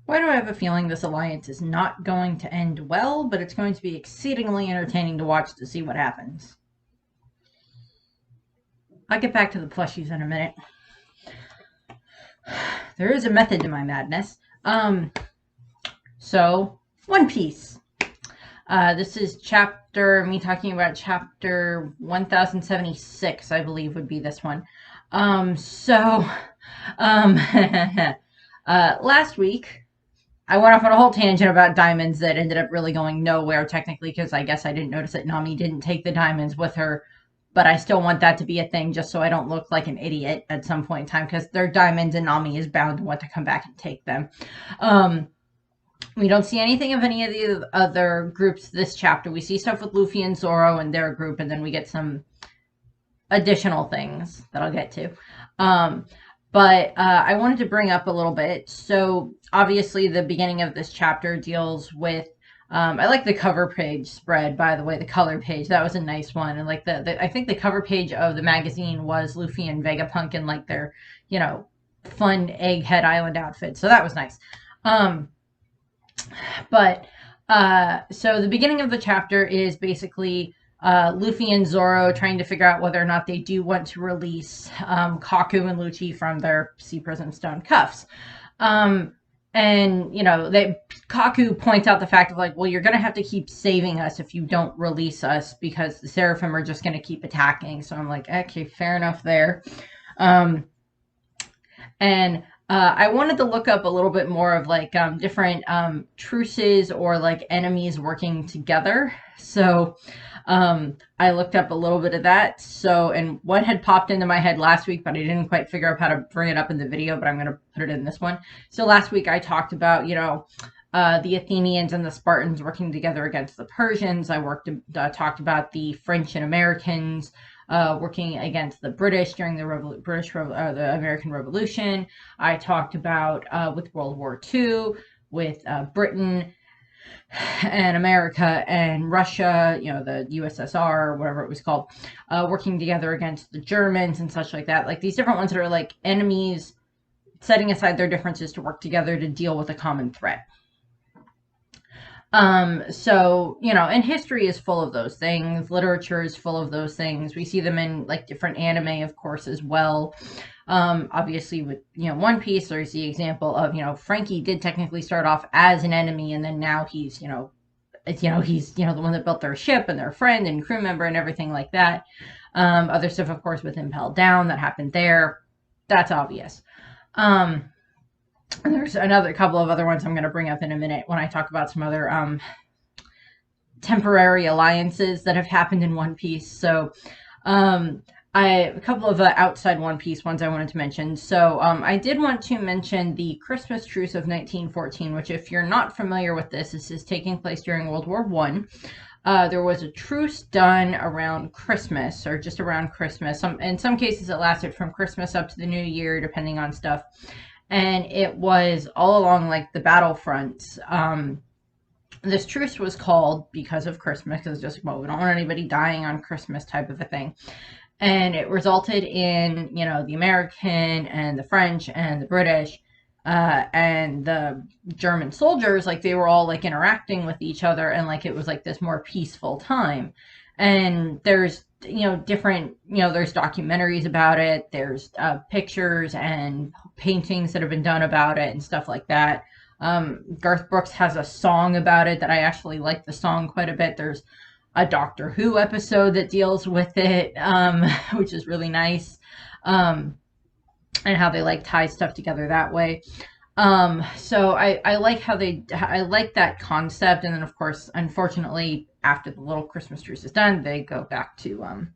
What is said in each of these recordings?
Why do I have a feeling this alliance is not going to end well, but it's going to be exceedingly entertaining to watch to see what happens. I'll get back to the plushies in a minute. There is a method to my madness. So, One Piece. This is me talking about chapter 1076, I believe would be this one. Last week, I went off on a whole tangent about diamonds that ended up really going nowhere, technically, because I guess I didn't notice that Nami didn't take the diamonds with her, but I still want that to be a thing just so I don't look like an idiot at some point in time, because they're diamonds and Nami is bound to want to come back and take them. We don't see anything of any of the other groups this chapter. We see stuff with Luffy and Zoro and their group, and then we get some additional things that I'll get to. But I wanted to bring up a little bit. So obviously the beginning of this chapter deals with, I like the cover page spread, by the way, the color page. That was a nice one. And like I think the cover page of the magazine was Luffy and Vegapunk in like their, fun Egghead Island outfit. So that was nice. So the beginning of the chapter is basically Luffy and Zoro trying to figure out whether or not they do want to release Kaku and Lucci from their Sea Prism Stone cuffs. And, Kaku points out the fact of like, well, you're going to have to keep saving us if you don't release us because the Seraphim are just going to keep attacking. So I'm like, okay, fair enough there. I wanted to look up a little bit more of like different truces or like enemies working together. So I looked up a little bit of that. So, and what had popped into my head last week, but I didn't quite figure out how to bring it up in the video, but I'm going to put it in this one. So last week I talked about, the Athenians and the Spartans working together against the Persians. I talked about the French and Americans working against the British during the the American Revolution. I talked about with World War II, with Britain and America and Russia, the USSR, or whatever it was called, working together against the Germans and such like that. Like these different ones that are like enemies setting aside their differences to work together to deal with a common threat. And history is full of those things. Literature is full of those things. We see them in like different anime, of course, as well. Obviously with, One Piece, there's the example of, Frankie did technically start off as an enemy, and then now he's, he's, the one that built their ship and their friend and crew member and everything like that. Other stuff, of course, with Impel Down that happened there. That's obvious. And there's another couple of other ones I'm going to bring up in a minute when I talk about some other temporary alliances that have happened in One Piece. So a couple of outside One Piece ones I wanted to mention. So I did want to mention the Christmas Truce of 1914, which if you're not familiar with this is taking place during World War I. There was a truce done around Christmas, or just around Christmas. In some cases, it lasted from Christmas up to the New Year, depending on stuff. And it was all along like the battlefronts. This truce was called because of Christmas, because it's just, well, we don't want anybody dying on Christmas type of a thing. And it resulted in, the American and the French and the British and the German soldiers, like they were all like interacting with each other, and like it was like this more peaceful time. And there's different, there's documentaries about it, there's pictures and paintings that have been done about it and stuff like that. Garth Brooks has a song about it that I actually like the song quite a bit. There's a Doctor Who episode that deals with it, which is really nice, and how they like tie stuff together that way. So I like how I like that concept. And then of course, unfortunately, after the little Christmas truce is done, they go back to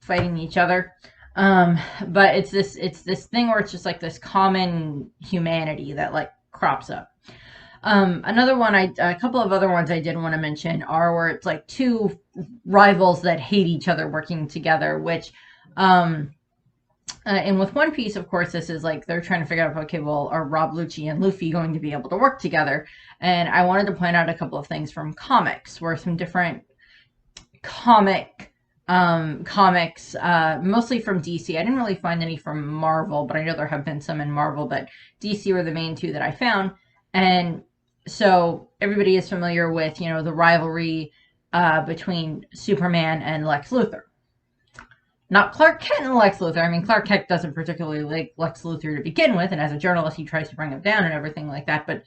fighting each other. But it's this thing where it's just like this common humanity that like crops up. A couple of other ones I did want to mention are where it's like two rivals that hate each other working together, which and with One Piece, of course, this is like they're trying to figure out, okay, well, are Rob Lucci and Luffy going to be able to work together? And I wanted to point out a couple of things from comics, where some different comics, mostly from DC. I didn't really find any from Marvel, but I know there have been some in Marvel, but DC were the main two that I found. And so everybody is familiar with, the rivalry between Superman and Lex Luthor. Not Clark Kent and Lex Luthor. I mean, Clark Kent doesn't particularly like Lex Luthor to begin with, and as a journalist, he tries to bring him down and everything like that. But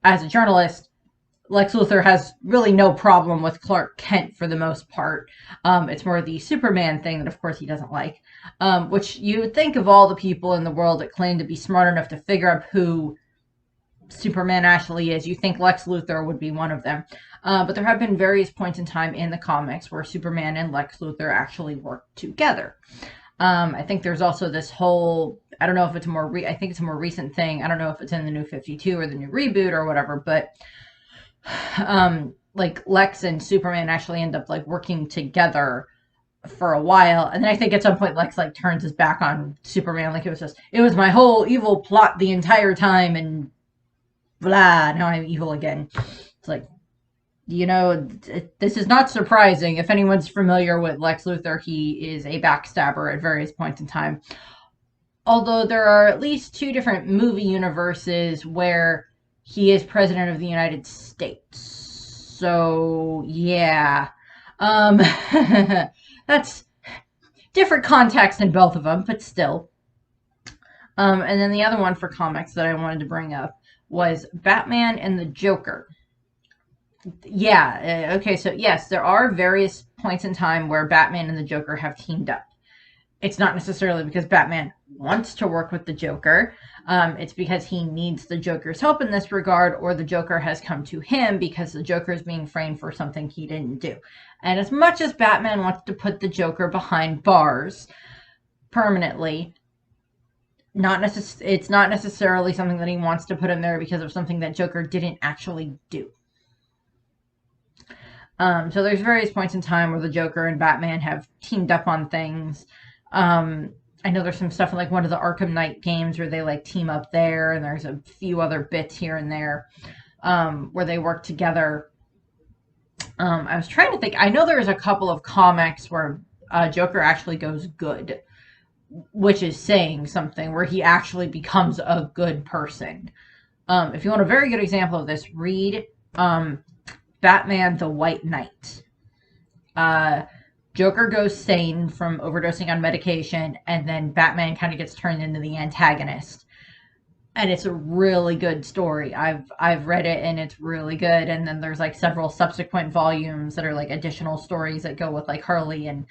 as a journalist, Lex Luthor has really no problem with Clark Kent for the most part. It's more the Superman thing that, of course, he doesn't like. Which you would think of all the people in the world that claim to be smart enough to figure out who Superman actually is, you think Lex Luthor would be one of them. But there have been various points in time in the comics where Superman and Lex Luthor actually work together. I think there's also this whole, I don't know if it's I think it's a more recent thing. I don't know if it's in the New 52 or the new reboot or whatever, but like Lex and Superman actually end up like working together for a while, and then I think at some point Lex like turns his back on Superman, like it was my whole evil plot the entire time, and blah, now I'm evil again. It's like, this is not surprising. If anyone's familiar with Lex Luthor, he is a backstabber at various points in time. Although there are at least 2 different movie universes where he is president of the United States. So, yeah. That's different context in both of them, but still. And then the other one for comics that I wanted to bring up was Batman and the Joker. Yeah, okay, so yes, there are various points in time where Batman and the Joker have teamed up. It's not necessarily because Batman wants to work with the Joker. It's because he needs the Joker's help in this regard, or the Joker has come to him because the Joker is being framed for something he didn't do. And as much as Batman wants to put the Joker behind bars permanently, it's not necessarily something that he wants to put in there because of something that Joker didn't actually do. So there's various points in time where the Joker and Batman have teamed up on things. I know there's some stuff in like one of the Arkham Knight games where they like team up there, and there's a few other bits here and there where they work together. I was trying to think. I know there's a couple of comics where Joker actually goes good, which is saying something, where he actually becomes a good person. If you want a very good example of this, read Batman the White Knight. Joker goes sane from overdosing on medication, and then Batman kind of gets turned into the antagonist. And it's a really good story. I've read it, and it's really good. And then there's like several subsequent volumes that are like additional stories that go with like Harley and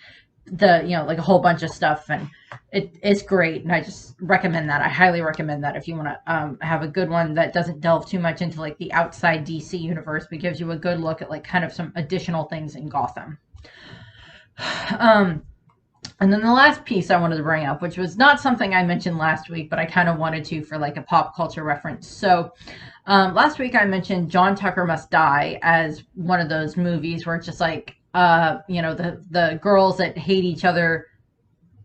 like a whole bunch of stuff, and it's great. And I just recommend that. I highly recommend that if you want to have a good one that doesn't delve too much into like the outside DC universe, but gives you a good look at like kind of some additional things in Gotham. And then the last piece I wanted to bring up, which was not something I mentioned last week, but I kind of wanted to for like a pop culture reference. So last week I mentioned John Tucker Must Die as one of those movies where it's just like, the girls that hate each other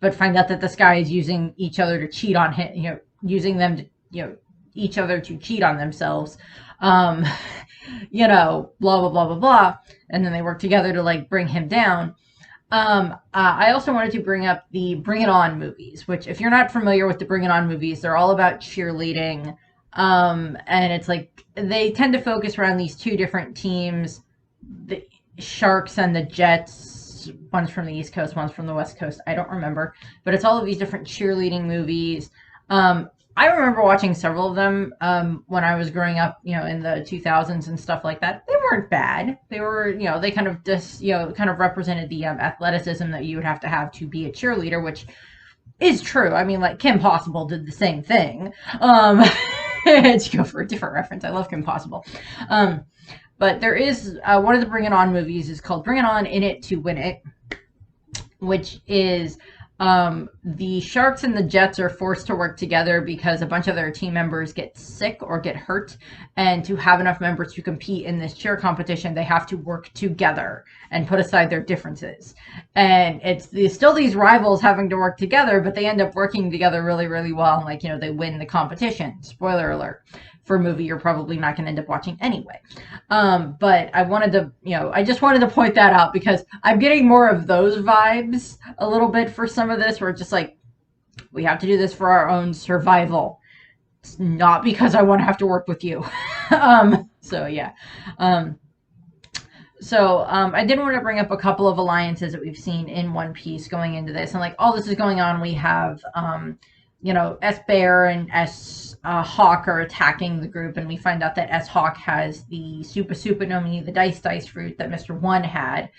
but find out that this guy is using each other to cheat on him, using them to, each other to cheat on themselves, blah, blah, blah, blah, blah. And then they work together to like bring him down. I also wanted to bring up the Bring It On movies, which if you're not familiar with the Bring It On movies, they're all about cheerleading. And it's like, they tend to focus around these 2 different teams, the Sharks and the Jets. One's from the East Coast, one's from the West Coast. I don't remember, but it's all of these different cheerleading movies. I remember watching several of them when I was growing up, in the 2000s and stuff like that. They weren't bad. They were, they kind of just, kind of represented the athleticism that you would have to be a cheerleader, which is true. I mean, like Kim Possible did the same thing. To go for a different reference, I love Kim Possible. But there is one of the Bring It On movies is called Bring It On, In It to Win It, which is the Sharks and the Jets are forced to work together because a bunch of their team members get sick or get hurt, and to have enough members to compete in this cheer competition, they have to work together and put aside their differences. And it's still these rivals having to work together, but they end up working together really, really well, and like, they win the competition. Spoiler alert for a movie you're probably not going to end up watching anyway. But I wanted to, I just wanted to point that out because I'm getting more of those vibes a little bit for some of this, where it's just like, we have to do this for our own survival. It's not because I want to have to work with you. So yeah. Um, I did want to bring up a couple of alliances that we've seen in One Piece going into this, and like all this is going on, we have S Bear and S Hawk are attacking the group, and we find out that S Hawk has the Super no Mi, the dice fruit that Mr. One had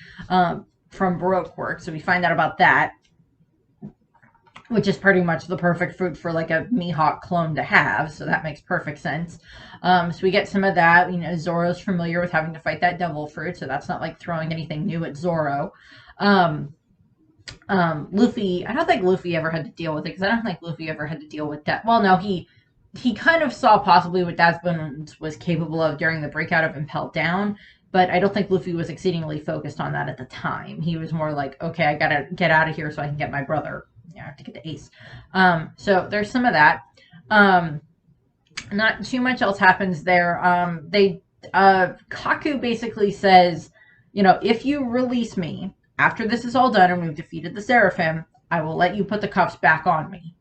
from Baroque work. So we find out about that, which is pretty much the perfect fruit for like a Mihawk clone to have. So that makes perfect sense. So we get some of that. Zoro's familiar with having to fight that devil fruit, so that's not like throwing anything new at Zoro. Luffy, I don't think Luffy ever had to deal with it, because I don't think Luffy ever had to deal with that. Well, no, he kind of saw possibly what Desmond was capable of during the breakout of Impel Down, but I don't think Luffy was exceedingly focused on that at the time. He was more like, okay, I gotta get out of here so I can get my brother. I have to get the ace. So there's some of that. Not too much else happens there. Kaku basically says, if you release me after this is all done and we've defeated the Seraphim, I will let you put the cuffs back on me.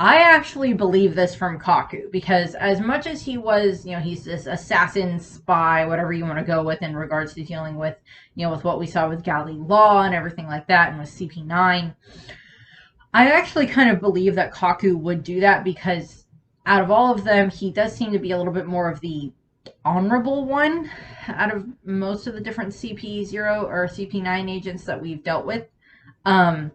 I actually believe this from Kaku, because as much as he was, he's this assassin, spy, whatever you want to go with in regards to dealing with, with what we saw with Gali Law and everything like that, and with CP9, I actually kind of believe that Kaku would do that, because out of all of them, he does seem to be a little bit more of the honorable one out of most of the different CP0 or CP9 agents that we've dealt with. So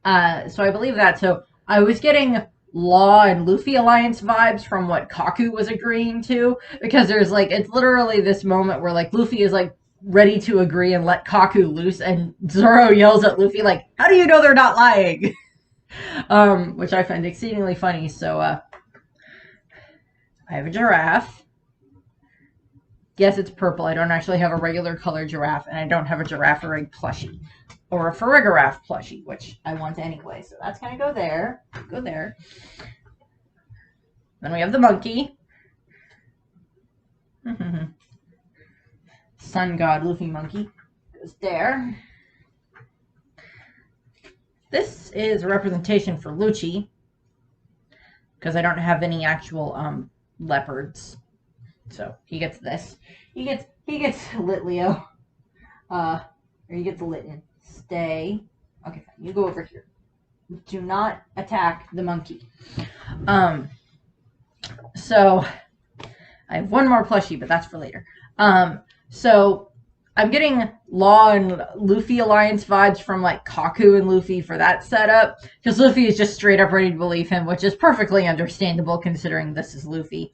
I believe that. So I was getting Law and Luffy alliance vibes from what Kaku was agreeing to, because there's like, it's literally this moment where like Luffy is like ready to agree and let Kaku loose, and Zoro yells at Luffy like, how do you know they're not lying? Which I find exceedingly funny. So I have a giraffe. Yes, it's purple. I don't actually have a regular color giraffe, and I don't have a Giraffe-Rig plushie. Or a Farigiraffe plushie, which I want anyway. So that's going to go there. Go there. Then we have the monkey. Sun God Luffy monkey. Goes there. This is a representation for Lucci, because I don't have any actual leopards. So he gets this. He gets Litleo. Or he gets Litten. Stay. Okay, fine. You go over here. Do not attack the monkey. So I have one more plushie, but that's for later. So I'm getting Law and Luffy alliance vibes from like Kaku and Luffy for that setup, because Luffy is just straight up ready to believe him, which is perfectly understandable considering this is Luffy.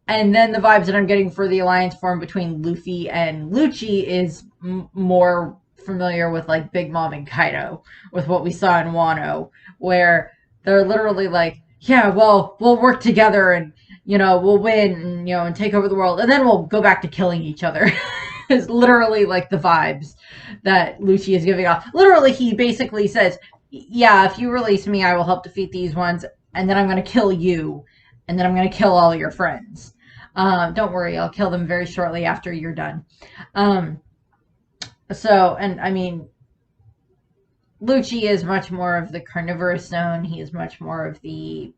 And then the vibes that I'm getting for the alliance form between Luffy and Lucci is more familiar with like Big Mom and Kaido, with what we saw in Wano, where they're literally like, yeah, well, we'll work together and, we'll win and, and take over the world, and then we'll go back to killing each other. It's literally like the vibes that Lucci is giving off. Literally, he basically says, yeah, if you release me, I will help defeat these ones, and then I'm going to kill you, and then I'm going to kill all your friends. Don't worry, I'll kill them very shortly after you're done. Lucci is much more of the carnivorous zone. He is much more of the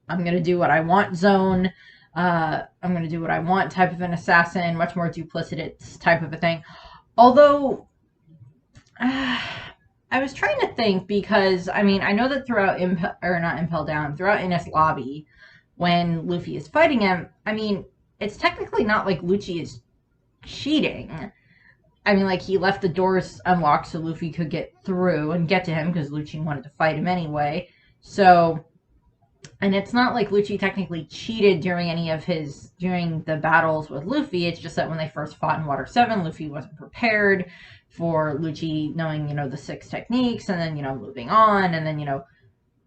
I'm going to do what I want zone. I'm going to do what I want type of an assassin, much more duplicitous type of a thing. Although, I was trying to think, because, I know that throughout throughout Ines Lobby, when Luffy is fighting him, it's technically not like Lucci is cheating. He left the doors unlocked so Luffy could get through and get to him, because Lucci wanted to fight him anyway. So, and it's not like Lucci technically cheated during the battles with Luffy. It's just that when they first fought in Water 7, Luffy wasn't prepared for Lucci knowing, the 6 techniques, and then, moving on, and then,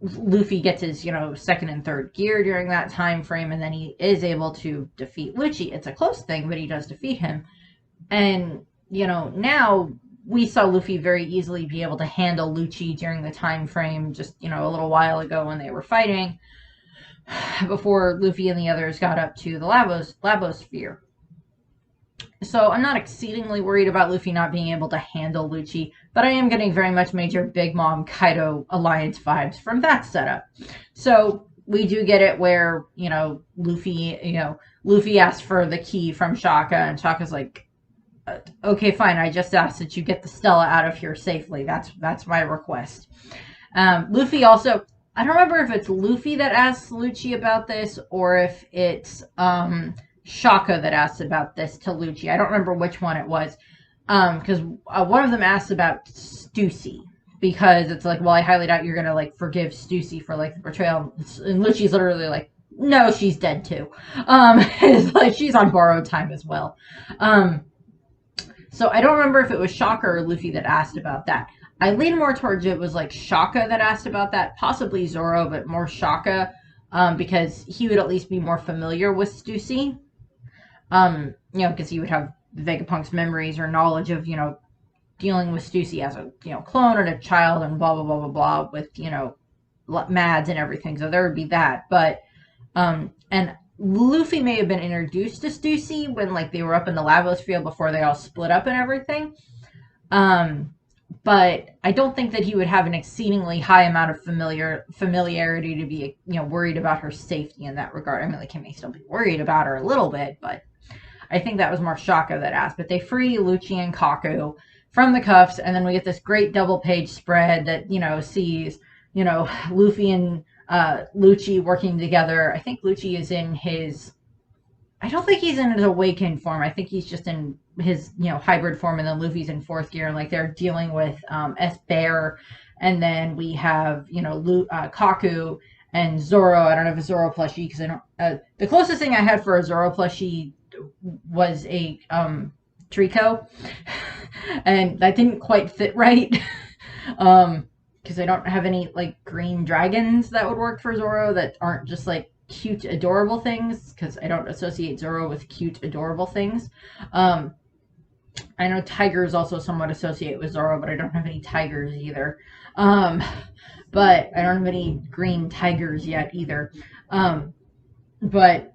Luffy gets his, second and third gear during that time frame, and then he is able to defeat Lucci. It's a close thing, but he does defeat him. And, now we saw Luffy very easily be able to handle Lucci during the time frame just, a little while ago when they were fighting, before Luffy and the others got up to the Labosphere. So I'm not exceedingly worried about Luffy not being able to handle Lucci, but I am getting very much major Big Mom Kaido alliance vibes from that setup. So we do get it where, Luffy asked for the key from Shaka, and Shaka's like, okay, fine, I just asked that you get the Stella out of here safely. That's my request. Luffy also, I don't remember if it's Luffy that asks Lucci about this or if it's Shaka that asks about this to Lucci. I don't remember which one it was, because one of them asks about Stussy, because it's like, well, I highly doubt you're gonna like forgive Stussy for like the betrayal, and Lucci's literally like, no, she's dead too. It's like she's on borrowed time as well. So I don't remember if it was Shaka or Luffy that asked about that. I lean more towards it was like Shaka that asked about that, possibly Zoro, but more Shaka, because he would at least be more familiar with Stussy. Because he would have Vegapunk's memories or knowledge of, dealing with Stussy as a, clone and a child and blah, blah, blah, blah, blah, with, Mads and everything. So there would be that. But, and Luffy may have been introduced to Stussy when, like, they were up in the Lavos field before they all split up and everything. But I don't think that he would have an exceedingly high amount of familiarity to be, worried about her safety in that regard. I mean, like, he may still be worried about her a little bit, but I think that was more Shaka that asked. But they free Lucci and Kaku from the cuffs, and then we get this great double-page spread that, sees, Luffy and Lucci working together. I think Lucci is in his... I don't think he's in his awakened form. I think he's just in his, hybrid form, and then Luffy's in fourth gear, and like they're dealing with S-Bear, and then we have, Kaku and Zoro. I don't have a Zoro plushie because I don't. The closest thing I had for a Zoro plushie was a Trico, and that didn't quite fit right. Because I don't have any like green dragons that would work for Zoro that aren't just like cute, adorable things, because I don't associate Zoro with cute, adorable things. I know tigers also somewhat associate with Zoro, but I don't have any tigers either. But I don't have any green tigers yet either. But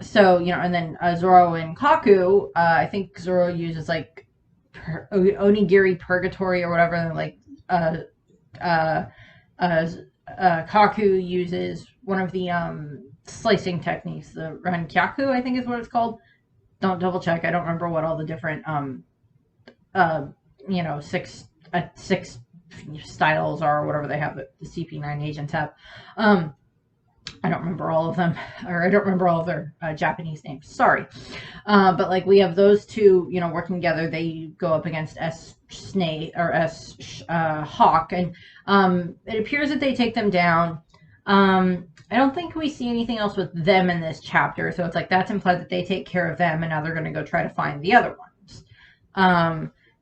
so, and then Zoro and Kaku, I think Zoro uses like Onigiri Purgatory or whatever, and like Kaku uses one of the slicing techniques, the Rankyaku, I think is what it's called. Don't double check. I don't remember what all the different six styles are, or whatever they have that the CP9 agents have. I don't remember all of them, or I don't remember all of their Japanese names. Sorry. But like we have those two, working together. They go up against S-Snake or S-Hawk, and it appears that they take them down. I don't think we see anything else with them in this chapter, so it's like that's implied that they take care of them, and now they're going to go try to find the other ones.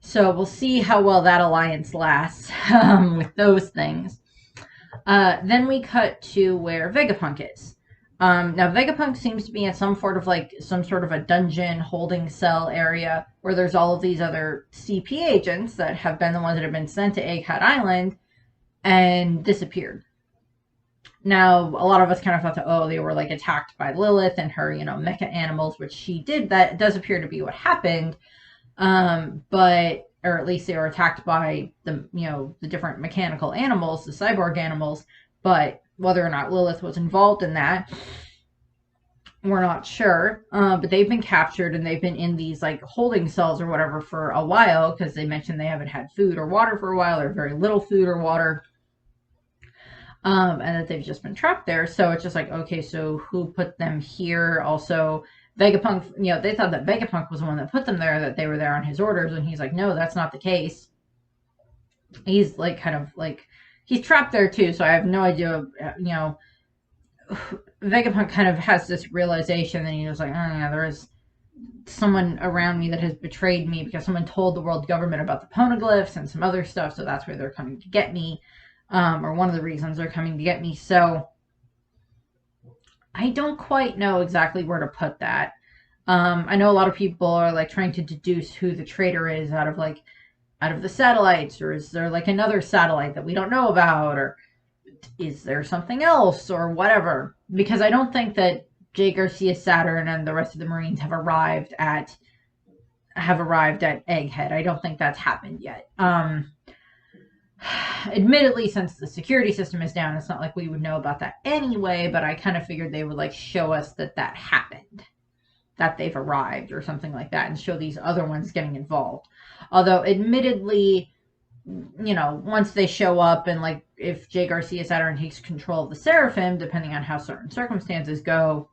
So we'll see how well that alliance lasts with those things. Then we cut to where Vegapunk is. Now Vegapunk seems to be in some sort of a dungeon holding cell area where there's all of these other CP agents that have been the ones that have been sent to Egghead Island and disappeared. Now, a lot of us kind of thought that, they were like attacked by Lilith and her, mecha animals, which she did. That does appear to be what happened. Or at least they were attacked by the different mechanical animals, the cyborg animals. But whether or not Lilith was involved in that, we're not sure. But they've been captured and they've been in these like holding cells or whatever for a while, because they mentioned they haven't had food or water for a while, or very little food or water. And that they've just been trapped there. So it's just like, okay, so who put them here? Also, Vegapunk, they thought that Vegapunk was the one that put them there, that they were there on his orders. And he's like, no, that's not the case. He's like, kind of like, he's trapped there too. So I have no idea, Vegapunk kind of has this realization that he was like, oh yeah, there is someone around me that has betrayed me because someone told the world government about the poneglyphs and some other stuff. So that's where they're coming to get me. Or one of the reasons they're coming to get me. So I don't quite know exactly where to put that. I know a lot of people are like trying to deduce who the traitor is out of the satellites, or is there like another satellite that we don't know about, or is there something else, or whatever? Because I don't think that J. Garcia Saturn and the rest of the Marines have arrived at Egghead. I don't think that's happened yet. admittedly, since the security system is down, it's not like we would know about that anyway, but I kind of figured they would like show us that that happened, that they've arrived or something like that, and show these other ones getting involved. Although admittedly, once they show up, and like if Jay Garcia Saturn takes control of the Seraphim, depending on how certain circumstances go,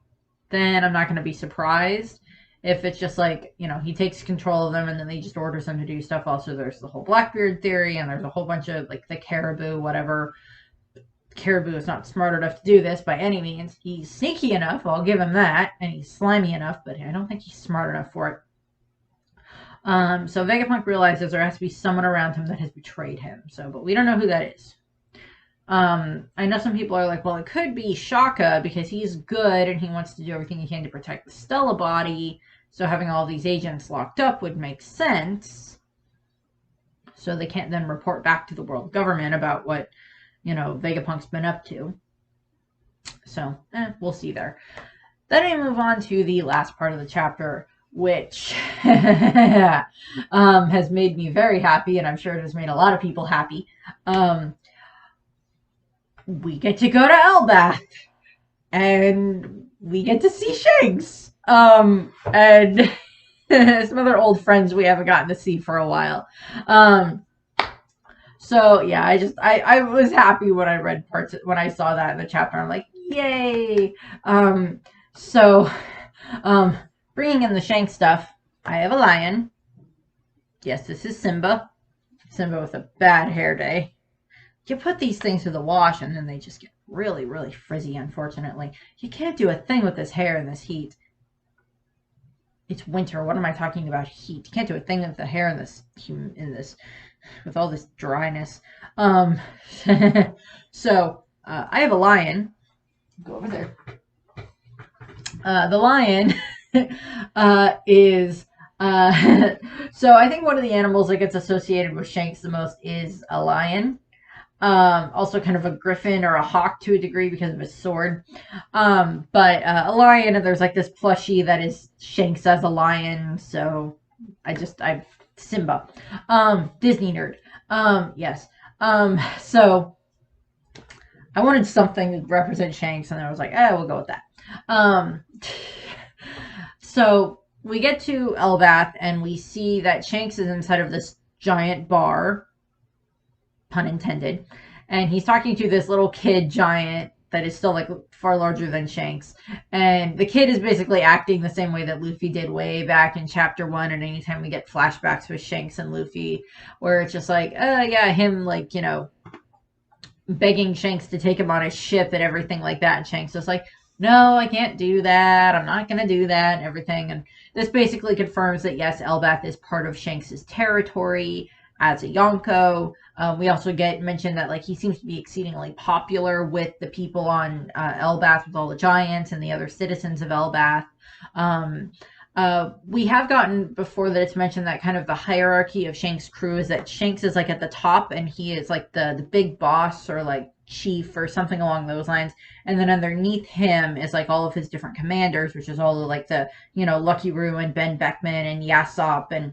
then I'm not going to be surprised. If it's just like, he takes control of them and then he just orders them to do stuff. Also, there's the whole Blackbeard theory, and there's a whole bunch of like the Caribou, whatever. Caribou is not smart enough to do this by any means. He's sneaky enough, I'll give him that, and he's slimy enough, but I don't think he's smart enough for it. So Vegapunk realizes there has to be someone around him that has betrayed him. But we don't know who that is. I know some people are like, well, it could be Shaka because he's good and he wants to do everything he can to protect the Stella body. So having all these agents locked up would make sense. So they can't then report back to the world government about what, Vegapunk's been up to. So, we'll see there. Then we move on to the last part of the chapter, which has made me very happy, and I'm sure it has made a lot of people happy. We get to go to Elbath, and we get to see Shanks, and some other old friends we haven't gotten to see for a while. So yeah, I was happy when I read when I saw that in the chapter. I'm like, yay! Bringing in the Shank stuff, I have a lion. Yes, this is Simba. Simba with a bad hair day. You put these things through the wash and then they just get really, really frizzy, unfortunately. You can't do a thing with this hair in this heat. It's winter. What am I talking about? Heat. You can't do a thing with the hair in this with all this dryness. I have a lion. Go over there. The lion is so I think one of the animals that gets associated with Shanks the most is a lion. Also kind of a griffin or a hawk to a degree because of his sword. But a lion, and there's like this plushie that is Shanks as a lion. So I've Simba. Disney nerd. Yes. So I wanted something to represent Shanks, and I was like, we'll go with that. So we get to Elbath, and we see that Shanks is inside of this giant bar, pun intended, and he's talking to this little kid giant that is still like far larger than Shanks, and the kid is basically acting the same way that Luffy did way back in chapter 1, and anytime we get flashbacks with Shanks and Luffy, where it's just like, him like, begging Shanks to take him on his ship and everything like that, and Shanks is like, no, I can't do that. I'm not going to do that and everything. And this basically confirms that, yes, Elbath is part of Shanks' territory as a Yonko. We also get mentioned that like he seems to be exceedingly popular with the people on Elbath, with all the giants and the other citizens of Elbath. We have gotten before that it's mentioned that kind of the hierarchy of Shanks' crew is that Shanks is like at the top and he is like the big boss or like chief or something along those lines, and then underneath him is like all of his different commanders, which is all of like the Lucky Roo and Ben Beckman and Yasopp and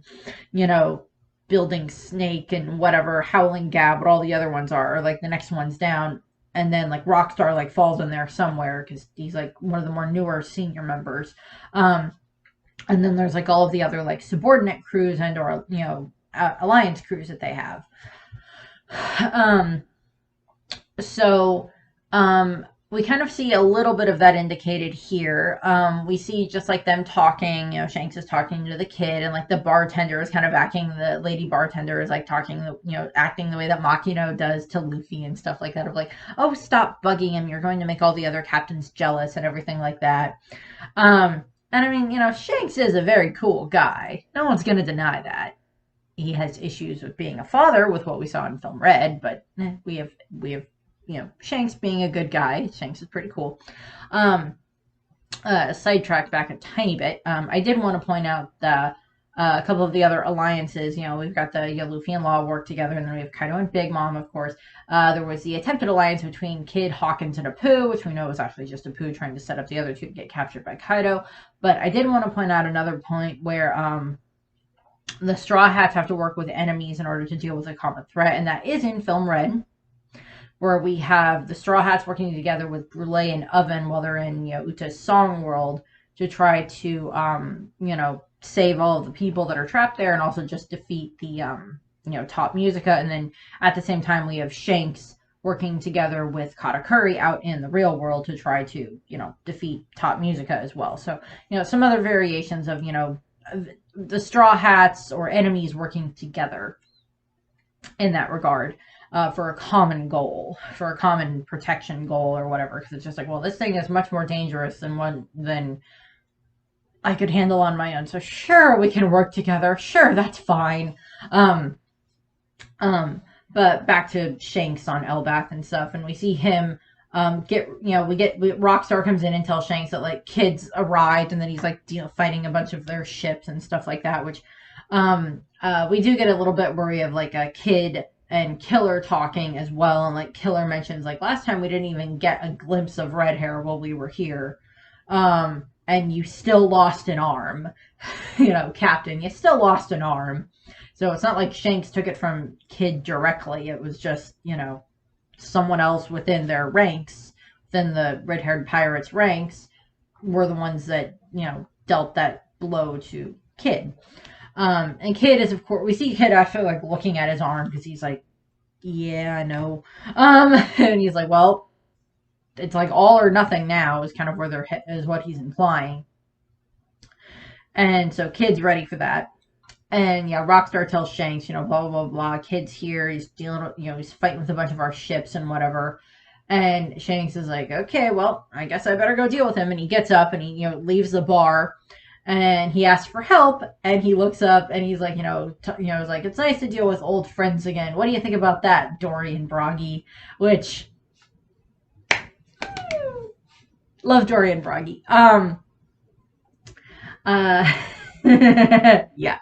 Building Snake and whatever, Howling Gab, what all the other ones are, or like the next one's down, and then like Rockstar like falls in there somewhere because he's like one of the more newer senior members. And then there's like all of the other like subordinate crews and or alliance crews that they have. We kind of see a little bit of that indicated here. We see just like them talking, Shanks is talking to the kid, and like the bartender is kind of acting, the lady bartender is like talking, acting the way that Makino does to Luffy and stuff like that, of like, oh, stop bugging him, you're going to make all the other captains jealous and everything like that. And I mean, Shanks is a very cool guy. No one's going to deny that. He has issues with being a father with what we saw in Film Red, but we have Shanks being a good guy. Shanks is pretty cool. Sidetracked back a tiny bit. I did want to point out a couple of the other alliances. We've got the Luffy and Law work together, and then we have Kaido and Big Mom, of course. There was the attempted alliance between Kid, Hawkins, and Apu, which we know was actually just Apu trying to set up the other two to get captured by Kaido. But I did want to point out another point where the Straw Hats have to work with enemies in order to deal with a common threat, and that is in Film Red, where we have the Straw Hats working together with Brule and Oven while they're in, Uta's song world to try to, save all of the people that are trapped there and also just defeat the, top Musica. And then at the same time, we have Shanks working together with Katakuri out in the real world to try to, defeat top Musica as well. So, some other variations of, the Straw Hats or enemies working together in that regard. For a common goal, for a common protection goal or whatever, because it's just like, well, this thing is much more dangerous than I could handle on my own. So sure, we can work together. Sure, that's fine. But back to Shanks on Elbath and stuff, and we see him Rockstar comes in and tells Shanks that like kids arrived, and then he's like fighting a bunch of their ships and stuff like that, which we do get a little bit worry of like a Kid and Killer talking as well, and like Killer mentions like last time we didn't even get a glimpse of Red Hair while we were here, and you still lost an arm. Captain, you still lost an arm. So it's not like Shanks took it from Kid directly. It was just someone else within their ranks, within the red-haired pirates ranks, were the ones that dealt that blow to Kid. And Kid is, of course, we see Kid actually like looking at his arm because he's like, yeah, I know. And he's like, well, it's like all or nothing now is kind of where is what he's implying. And so Kid's ready for that. And Rockstar tells Shanks, blah, blah, blah, blah. Kid's here. He's dealing, he's fighting with a bunch of our ships and whatever. And Shanks is like, okay, well, I guess I better go deal with him. And he gets up and he, leaves the bar. And he asks for help, and he looks up, and he's like, he's like, it's nice to deal with old friends again. What do you think about that, Dorian Broggy? Which, love Dorian Broggy. Yeah.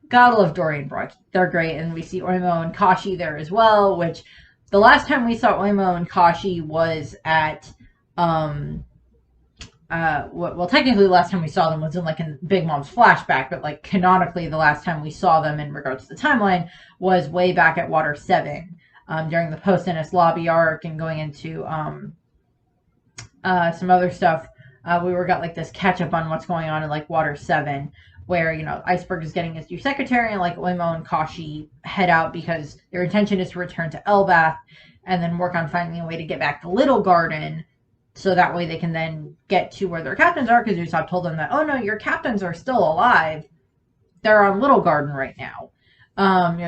Gotta love Dorian Broggy. They're great, and we see Oimo and Kashi there as well. Which, the last time we saw Oimo and Kashi was at, technically the last time we saw them was in like in Big Mom's flashback, but like canonically the last time we saw them in regards to the timeline was way back at Water 7, during the post-Ennis Lobby arc and going into some other stuff. We got like this catch up on what's going on in like Water 7, where Iceberg is getting his new secretary, and like Oimo and Kashi head out because their intention is to return to Elbath and then work on finding a way to get back to Little Garden. So that way they can then get to where their captains are, because Usopp told them that, oh no, your captains are still alive. They're on Little Garden right now.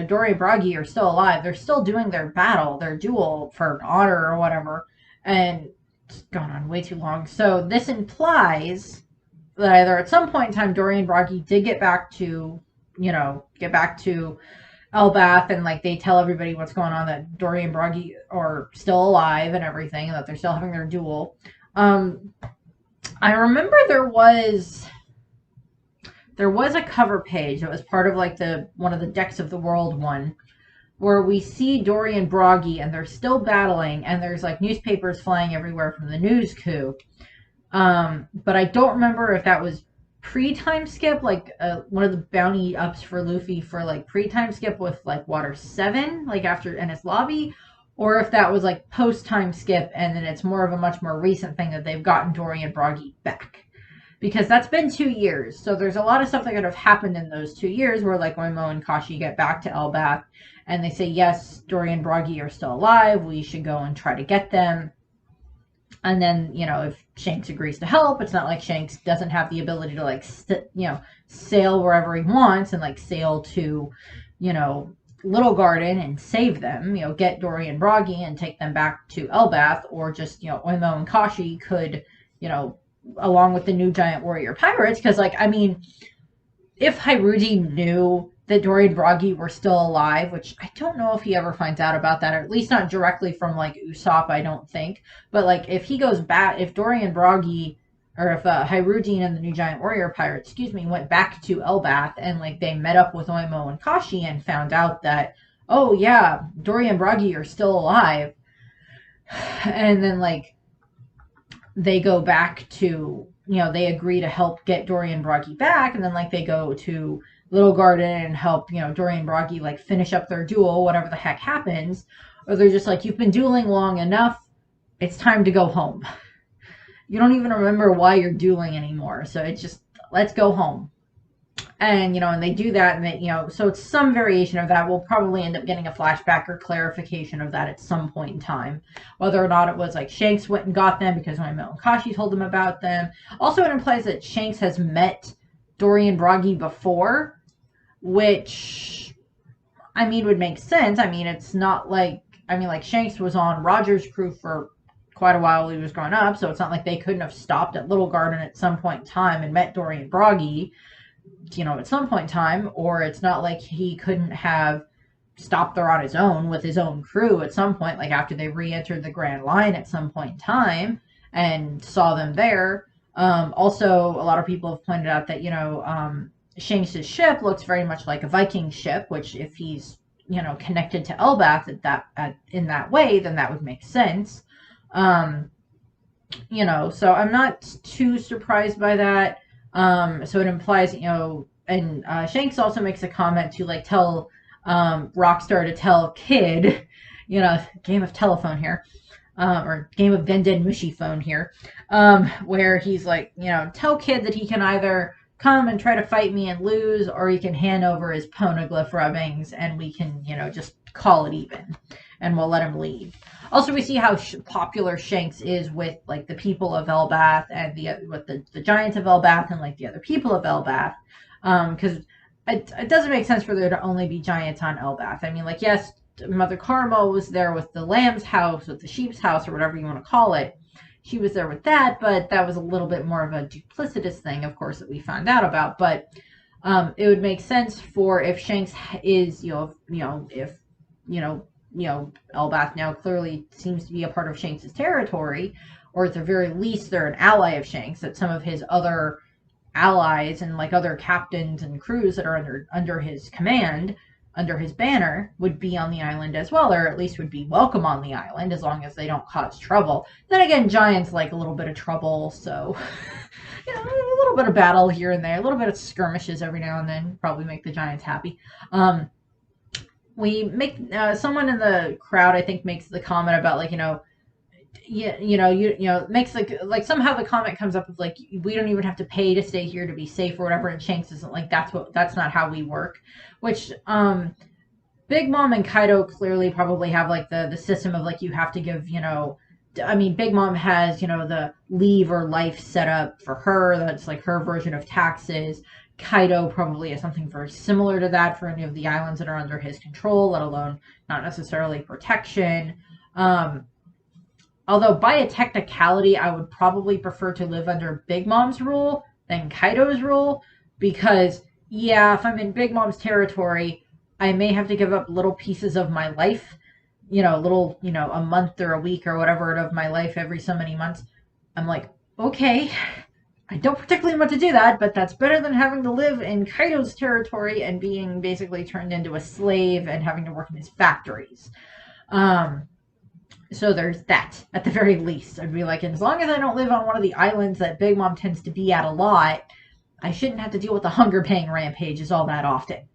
Dory and Broggy are still alive. They're still doing their battle, their duel for honor or whatever. And it's gone on way too long. So this implies that either at some point in time, Dory and Broggy did get back to Elbath, and like they tell everybody what's going on, that Dory and Broggy are still alive and everything, and that they're still having their duel. I remember there was a cover page that was part of like one of the Decks of the World one, where we see Dory and Broggy and they're still battling, and there's like newspapers flying everywhere from the news coup. But I don't remember if that was pre-time skip, like one of the bounty ups for Luffy for like pre-time skip with like Water 7, like after Ennis Lobby, or if that was like post-time skip and then it's more of a much more recent thing that they've gotten Dory and Broggy back. Because that's been 2 years, so there's a lot of stuff that could have happened in those 2 years where like Oimo and Kashi get back to Elbath and they say, yes, Dory and Broggy are still alive, we should go and try to get them. And then, if Shanks agrees to help, it's not like Shanks doesn't have the ability to, like, sail wherever he wants and, like, sail to, Little Garden and save them, get Dory and Broggy and take them back to Elbath, or just, Oimo and Kashi could, along with the new giant warrior pirates, because, like, I mean, if Hyruji knew that Dory and Broggy were still alive, which I don't know if he ever finds out about that, or at least not directly from, like, Usopp, I don't think. But, like, if he goes back, if Dory and Broggy, or if Hyruji and the New Giant Warrior Pirate, went back to Elbath, and, like, they met up with Oimo and Kashi and found out that, oh, yeah, Dory and Broggy are still alive. And then, like, they go back to, they agree to help get Dory and Broggy back, and then, like, they go to Little Garden and help, Dory and Broggy like finish up their duel, whatever the heck happens, or they're just like, you've been dueling long enough, it's time to go home. You don't even remember why you're dueling anymore, so it's just, let's go home. And they do that, and so it's some variation of that. We'll probably end up getting a flashback or clarification of that at some point in time, whether or not it was like Shanks went and got them because Noimo and Kashi told them about them. Also, it implies that Shanks has met Dory and Broggy before, which would make sense. It's not like Shanks was on Roger's crew for quite a while while he was growing up, so it's not like they couldn't have stopped at Little Garden at some point in time and met Dory and Broggy, at some point in time, or it's not like he couldn't have stopped there on his own with his own crew at some point, like after they re-entered the Grand Line at some point in time and saw them there. Also, a lot of people have pointed out that, Shanks' ship looks very much like a Viking ship, which if he's, connected to Elbath in that way, then that would make sense. So I'm not too surprised by that. So it implies, and Shanks also makes a comment to like tell Rockstar to tell Kid, game of telephone here, or game of Den Den Mushy phone here, where he's like, tell Kid that he can either come and try to fight me and lose, or he can hand over his poneglyph rubbings and we can, just call it even, and we'll let him leave. Also, we see how popular Shanks is with like the people of Elbath and with the giants of Elbath and like the other people of Elbath, because it doesn't make sense for there to only be giants on Elbath. Yes, Mother Karma was there with the lamb's house, with the sheep's house, or whatever you want to call it. She was there with that, but that was a little bit more of a duplicitous thing, of course, that we found out about. But it would make sense for if Shanks is, if Elbath now clearly seems to be a part of Shanks' territory, or at the very least they're an ally of Shanks, that some of his other allies and like other captains and crews that are under his command, under his banner, would be on the island as well, or at least would be welcome on the island as long as they don't cause trouble. Then again, giants like a little bit of trouble, so a little bit of battle here and there, a little bit of skirmishes every now and then probably make the giants happy. We make someone in the crowd, I think, makes the comment about like, makes like somehow the comment comes up with like, we don't even have to pay to stay here to be safe or whatever, and Shanks isn't like, that's not how we work, which Big Mom and Kaido clearly probably have like the system of like, you have to give, Big Mom has, the leave or life set up for her, that's like her version of taxes. Kaido probably has something very similar to that for any of the islands that are under his control, let alone not necessarily protection. Although by a technicality, I would probably prefer to live under Big Mom's rule than Kaido's rule, because if I'm in Big Mom's territory, I may have to give up little pieces of my life, a month or a week or whatever of my life every so many months. I'm like, okay, I don't particularly want to do that, but that's better than having to live in Kaido's territory and being basically turned into a slave and having to work in his factories. So there's that, at the very least. I'd be like, as long as I don't live on one of the islands that Big Mom tends to be at a lot, I shouldn't have to deal with the hunger pang rampages all that often.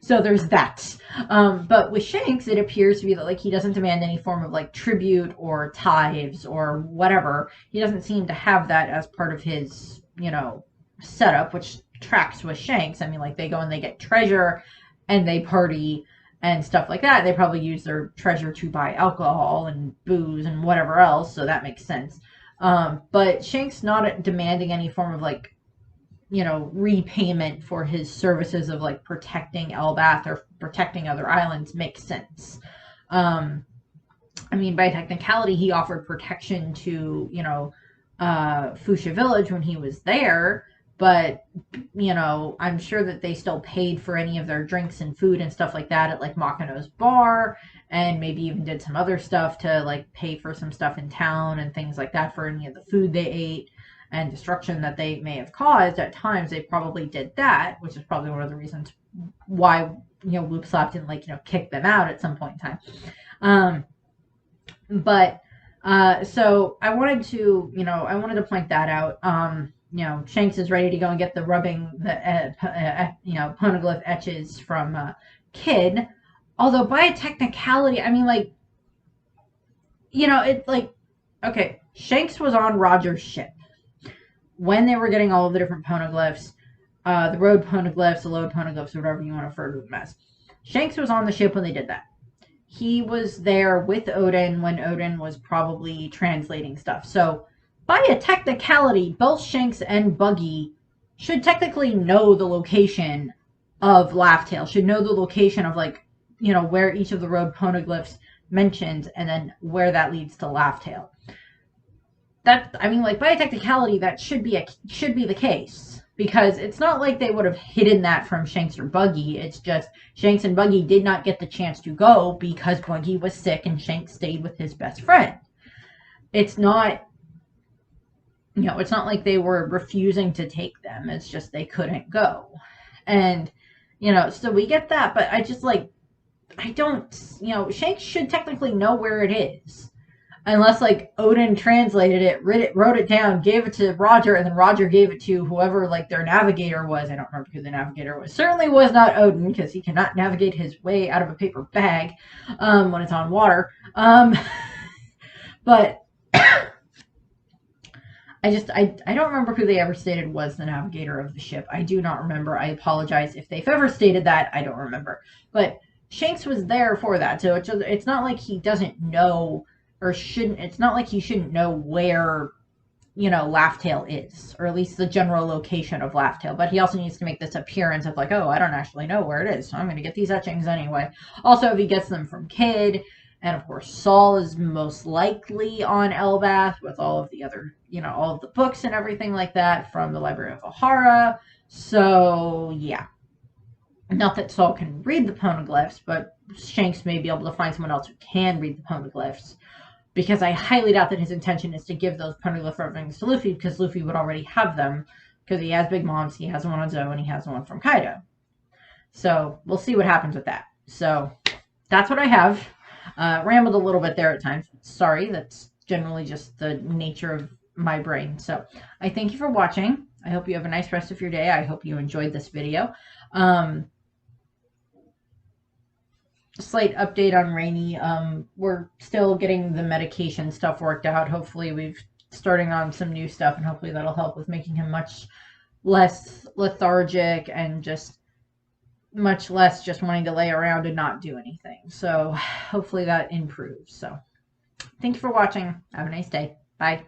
So there's that. But with Shanks, it appears to be that like he doesn't demand any form of like tribute or tithes or whatever. He doesn't seem to have that as part of his, setup, which tracks with Shanks. Like they go and they get treasure and they party and stuff like that. They probably use their treasure to buy alcohol and booze and whatever else, so that makes sense. But Shanks not demanding any form of like, repayment for his services of like protecting Elbath or protecting other islands makes sense. By technicality, he offered protection to, Fuchsia Village when he was there, but, I'm sure that they still paid for any of their drinks and food and stuff like that at like Makino's bar, and maybe even did some other stuff to like pay for some stuff in town and things like that for any of the food they ate and destruction that they may have caused. At times they probably did that, which is probably one of the reasons why, Whoop Slap didn't like, kick them out at some point in time. So I wanted to point that out. Shanks is ready to go and get the rubbing, poneglyph etches from Kid. Although by a technicality, I mean, like, it's like, okay, Shanks was on Roger's ship when they were getting all of the different poneglyphs, the road poneglyphs, the load poneglyphs, whatever you want to refer to them as. Shanks was on the ship when they did that. He was there with Odin when Odin was probably translating stuff. So, by a technicality, both Shanks and Buggy should technically know the location of Laughtail, should know the location of, like, where each of the road poneglyphs mentioned, and then where that leads to Laughtail. That, I mean, like, by a technicality, that should be the case, because it's not like they would have hidden that from Shanks or Buggy. It's just Shanks and Buggy did not get the chance to go because Buggy was sick and Shanks stayed with his best friend. It's not, it's not like they were refusing to take them. It's just they couldn't go. And, so we get that, but I just, like, I don't, Shanks should technically know where it is. Unless, like, Odin translated it, wrote it down, gave it to Roger, and then Roger gave it to whoever, like, their navigator was. I don't remember who the navigator was. Certainly was not Odin, because he cannot navigate his way out of a paper bag when it's on water. But I don't remember who they ever stated was the navigator of the ship. I do not remember. I apologize if they've ever stated that. I don't remember. But Shanks was there for that, so it's not like he doesn't know, or shouldn't. It's not like he shouldn't know where, Laughtail is, or at least the general location of Laughtail. But he also needs to make this appearance of, like, oh, I don't actually know where it is, so I'm going to get these etchings anyway. Also, if he gets them from Kid, and of course Saul is most likely on Elbath with all of the other, all of the books and everything like that from the Library of Ahara. So yeah. Not that Saul can read the poneglyphs, but Shanks may be able to find someone else who can read the poneglyphs. Because I highly doubt that his intention is to give those poneglyph rubbings to Luffy, because Luffy would already have them. Because he has Big Moms, he has one on Zoe, and he has one from Kaido. So we'll see what happens with that. So that's what I have. Rambled a little bit there at times. Sorry, that's generally just the nature of my brain. So I thank you for watching. I hope you have a nice rest of your day. I hope you enjoyed this video. Slight update on Rainy. We're still getting the medication stuff worked out. Hopefully we've starting on some new stuff, and hopefully that'll help with making him much less lethargic and just much less just wanting to lay around and not do anything. So hopefully that improves. So thank you for watching. Have a nice day. Bye.